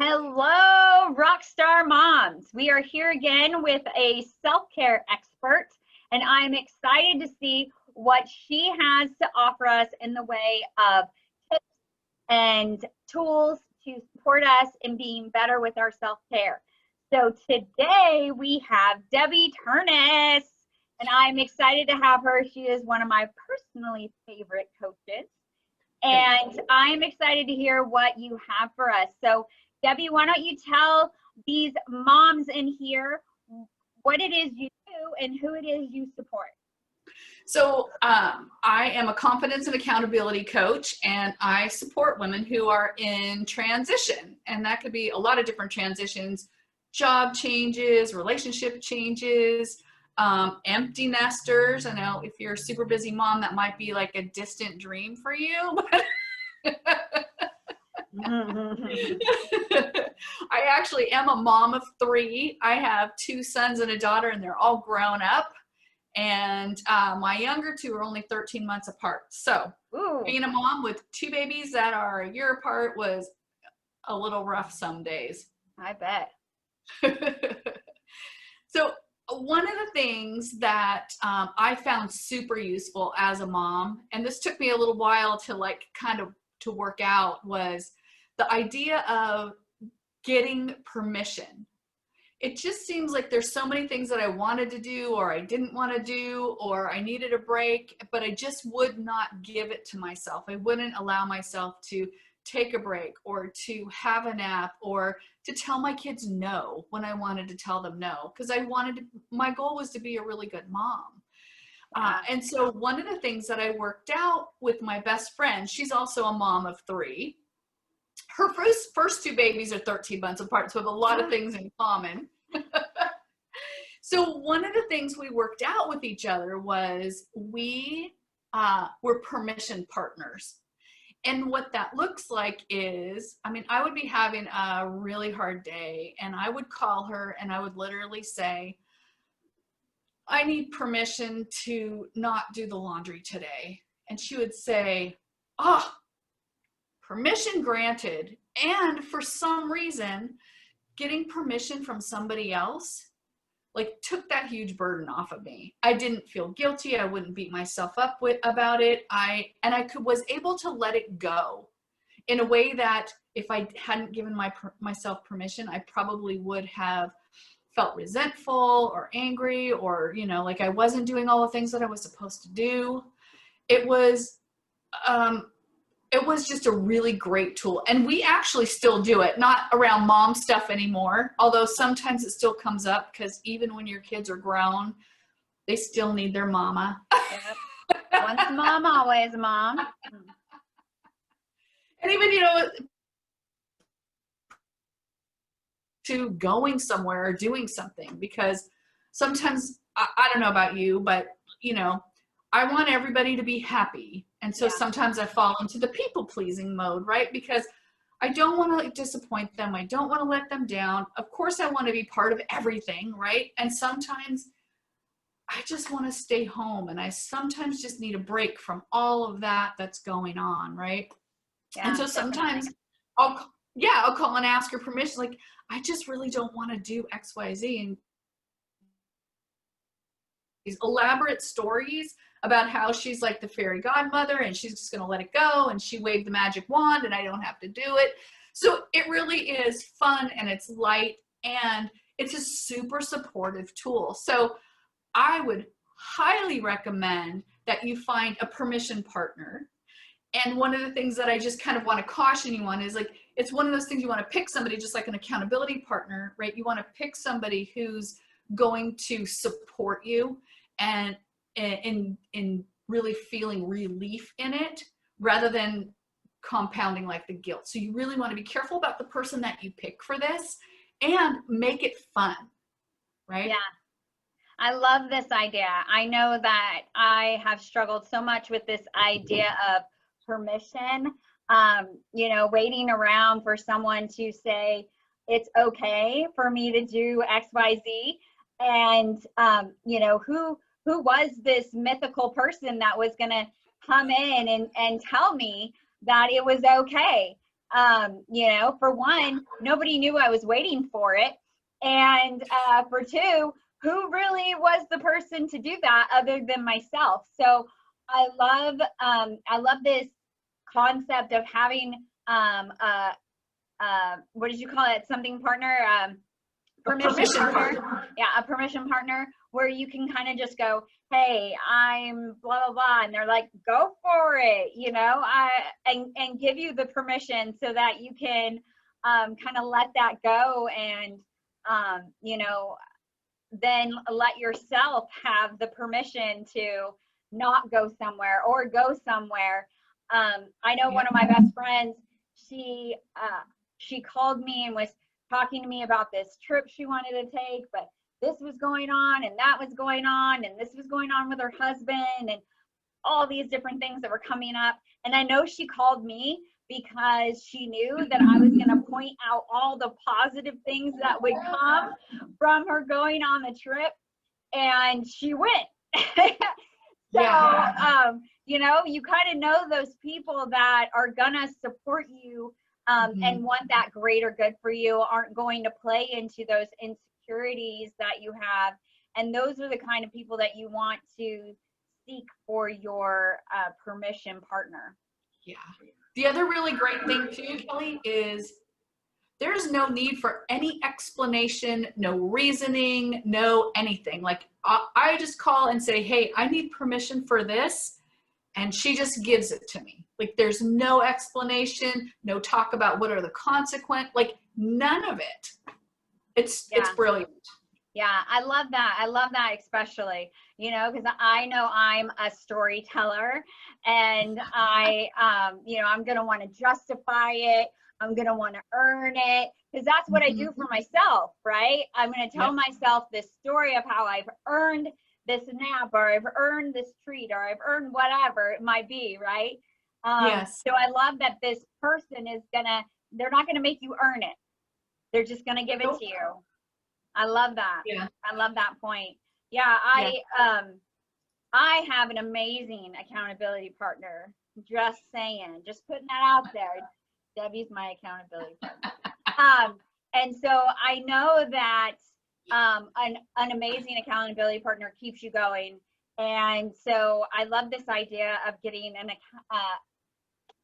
Hello, Rockstar Moms. We are here again with a self-care expert, and I'm excited to see what she has to offer us in the way of tips and tools to support us in being better with our self-care. So today we have Debbie Ternes, and I'm excited to have her. She is one of my personally favorite coaches, and I'm excited to hear what you have for us. So Debbie, why don't you tell these moms in here what it is you do and who it is you support? So I am a confidence and accountability coach, and I support women who are in transition. And that could be a lot of different transitions, job changes, relationship changes, empty nesters. I know if you're a super busy mom, that might be like a distant dream for you. I actually am a mom of 3. I have 2 sons and a daughter, and they're all grown up. And my younger 2 are only 13 months apart. So being a mom with 2 babies that are a year apart was a little rough some days. I bet. So one of the things that I found super useful as a mom, and this took me a little while to work out, was the idea of getting permission. It just seems like there's so many things that I wanted to do or I didn't want to do, or I needed a break, but I just would not give it to myself. I wouldn't allow myself to take a break or to have a nap or to tell my kids no when I wanted to tell them no, because my goal was to be a really good mom. And so one of the things that I worked out with my best friend, she's also a mom of 3. Her first 2 babies are 13 months apart, so we have a lot of things in common. So one of the things we worked out with each other was we were permission partners. And what that looks like is, I would be having a really hard day, and I would call her and I would literally say, I need permission to not do the laundry today. And she would say, oh, permission granted. And for some reason, getting permission from somebody else took that huge burden off of me. I didn't feel guilty. I wouldn't beat myself up about it. Was able to let it go in a way that if I hadn't given myself permission, I probably would have felt resentful or angry, or I wasn't doing all the things that I was supposed to do. It was just a really great tool. And we actually still do it, not around mom stuff anymore, although sometimes it still comes up, because even when your kids are grown, they still need their mama. Yep. Once mom, always mom. And even, to going somewhere or doing something, because sometimes, I don't know about you, but, I want everybody to be happy. And so sometimes I fall into the people-pleasing mode, right? Because I don't want to disappoint them. I don't want to let them down. Of course, I want to be part of everything, right? And sometimes I just want to stay home, and I sometimes just need a break from all of that that's going on, right? Yeah, and so sometimes I'll call and ask her permission. I just really don't want to do X, Y, Z. And these elaborate stories about how she's like the fairy godmother and she's just going to let it go, and she waved the magic wand and I don't have to do it. So it really is fun, and it's light, and it's a super supportive tool. So I would highly recommend that you find a permission partner. And one of the things that I just kind of want to caution you on is it's one of those things, you want to pick somebody just like an accountability partner, right? You want to pick somebody who's going to support you and in really feeling relief in it, rather than compounding the guilt. So you really want to be careful about the person that you pick for this, and make it fun, right? Yeah. I love this idea. I know that I have struggled so much with this idea of permission, waiting around for someone to say it's okay for me to do X, Y, Z. And, who was this mythical person that was going to come in and tell me that it was okay? You know, for one, nobody knew I was waiting for it. And for two, who really was the person to do that other than myself? So I love this concept of having what did you call it? Something partner, permission partner. Yeah, a permission partner where you can kind of just go, hey, I'm blah blah blah, and they're like, go for it, you know, and give you the permission so that you can kind of let that go, and you know, then let yourself have the permission to not go somewhere or go somewhere. I know one of my best friends, she called me and was talking to me about this trip she wanted to take, but this was going on and that was going on and this was going on with her husband and all these different things that were coming up. And I know she called me because she knew that I was going to point out all the positive things that would come from her going on the trip, and she went. So, you know, you kind of know those people that are going to support you and want that greater good for you, aren't going to play into those insecurities that you have. And those are the kind of people that you want to seek for your permission partner. Yeah. The other really great thing too, Kelly, is there's no need for any explanation, no reasoning, no anything. Like I just call and say, hey, I need permission for this. And she just gives it to me. Like there's no explanation, no talk about what are the consequences, like none of it. It's brilliant. Yeah, I love that. I love that especially, you know, because I know I'm a storyteller, and you know, I'm going to want to justify it. I'm going to want to earn it, because that's what I do for myself, right? I'm going to tell myself this story of how I've earned this nap, or I've earned this treat, or I've earned whatever it might be, right? Yes. So I love that this person is they're not gonna make you earn it. They're just gonna give it to you. I love that. Yeah. I love that point. Yeah, I have an amazing accountability partner. Just saying, just putting that out there. Debbie's my accountability partner. And so I know that an amazing accountability partner keeps you going. And so I love this idea of getting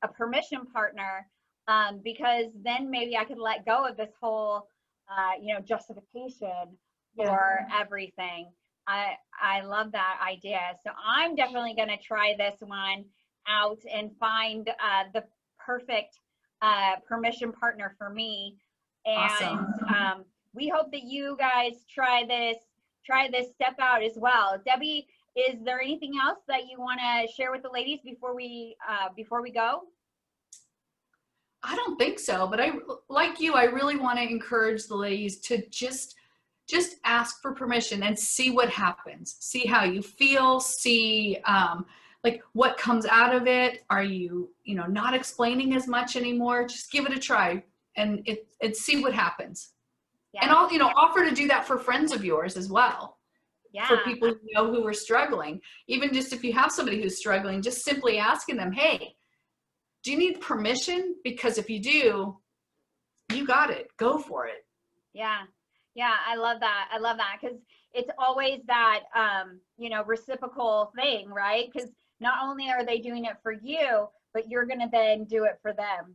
a permission partner, because then maybe I could let go of this whole, you know, justification for everything. I love that idea. So I'm definitely going to try this one out and find the perfect permission partner for me. And awesome. We hope that you guys try this step out as well. Debbie, is there anything else that you want to share with the ladies before we go? I don't think so, but I really want to encourage the ladies to just ask for permission and see what happens. See how you feel, see like what comes out of it. Are you know, not explaining as much anymore? Just give it a try and see what happens. Yeah. And I'll, you know, offer to do that for friends of yours as well. Yeah. For people you know who are struggling. Even just if you have somebody who's struggling, just simply asking them, hey, do you need permission? Because if you do, you got it. Go for it. Yeah. Yeah, I love that. I love that, because it's always that, you know, reciprocal thing, right? Because not only are they doing it for you, but you're going to then do it for them.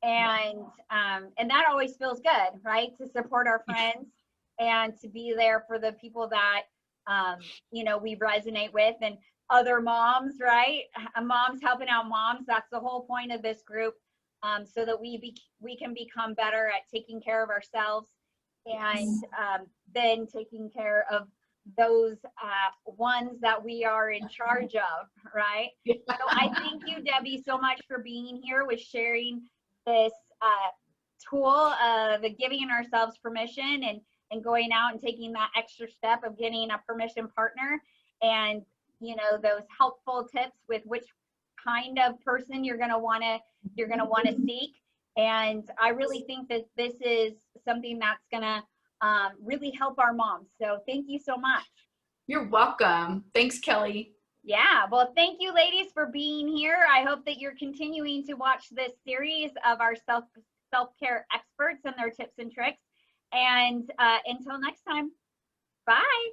And that always feels good, right? To support our friends and to be there for the people that, you know, we resonate with, and other moms, right? Moms helping out moms. That's the whole point of this group, so that we can become better at taking care of ourselves, and then taking care of those ones that we are in charge of, right? So I thank you, Debbie, so much for being here with sharing this tool of giving ourselves permission and going out and taking that extra step of getting a permission partner, and, you know, those helpful tips with which kind of person you're going to want to seek. And I really think that this is something that's going to really help our moms. So thank you so much. You're welcome. Thanks, Kelly. Yeah, well, thank you, ladies, for being here. I hope that you're continuing to watch this series of our self-care experts and their tips and tricks. And until next time, bye.